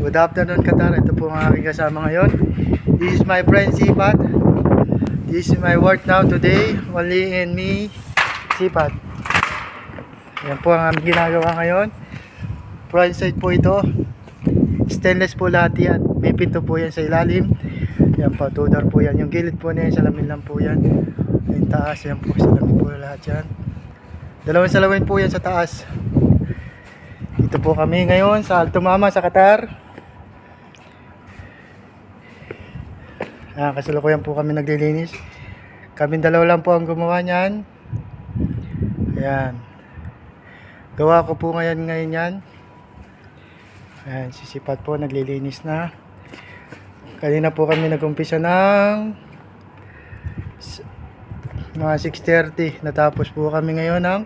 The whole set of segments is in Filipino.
Good afternoon, Qatar. Ito po ang aking kasama ngayon. This is my friend Sipat. This is my work now today. Only in me, Sipat. Yan po ang aming ginagawa ngayon. Front side po ito. Stainless po lahat yan. May pinto po yan sa ilalim. Yan po, tudor po yan. Yung gilid po na yan, salamin lang po yan. Yung taas, yan po, salamin po lahat yan. Dalawang salamin po yan sa taas. Dito po kami ngayon sa Alto Mama sa Qatar. Kasalukuyan po kami naglilinis. Kaming dalawa lang po ang gumawa niyan. Ayan. Gawa ko po ngayon yan. Ayan, sisipat po, naglilinis na. Kanina po kami nag-umpisa ng mga 6:30. Natapos po kami ngayon ng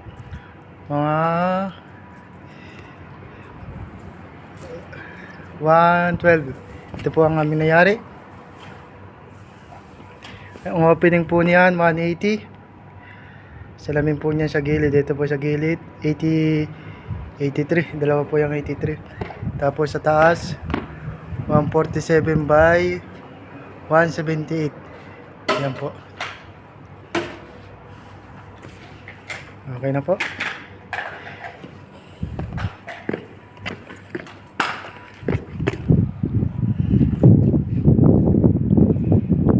mga 1:12. Ito po ang aming nangyari. Ang opening po niyan 180. Salamin po niyan sa gilid. Ito po sa gilid 83. Dalawa po yung 83. Tapos sa taas 147 by 178. Yan po. Okay na po.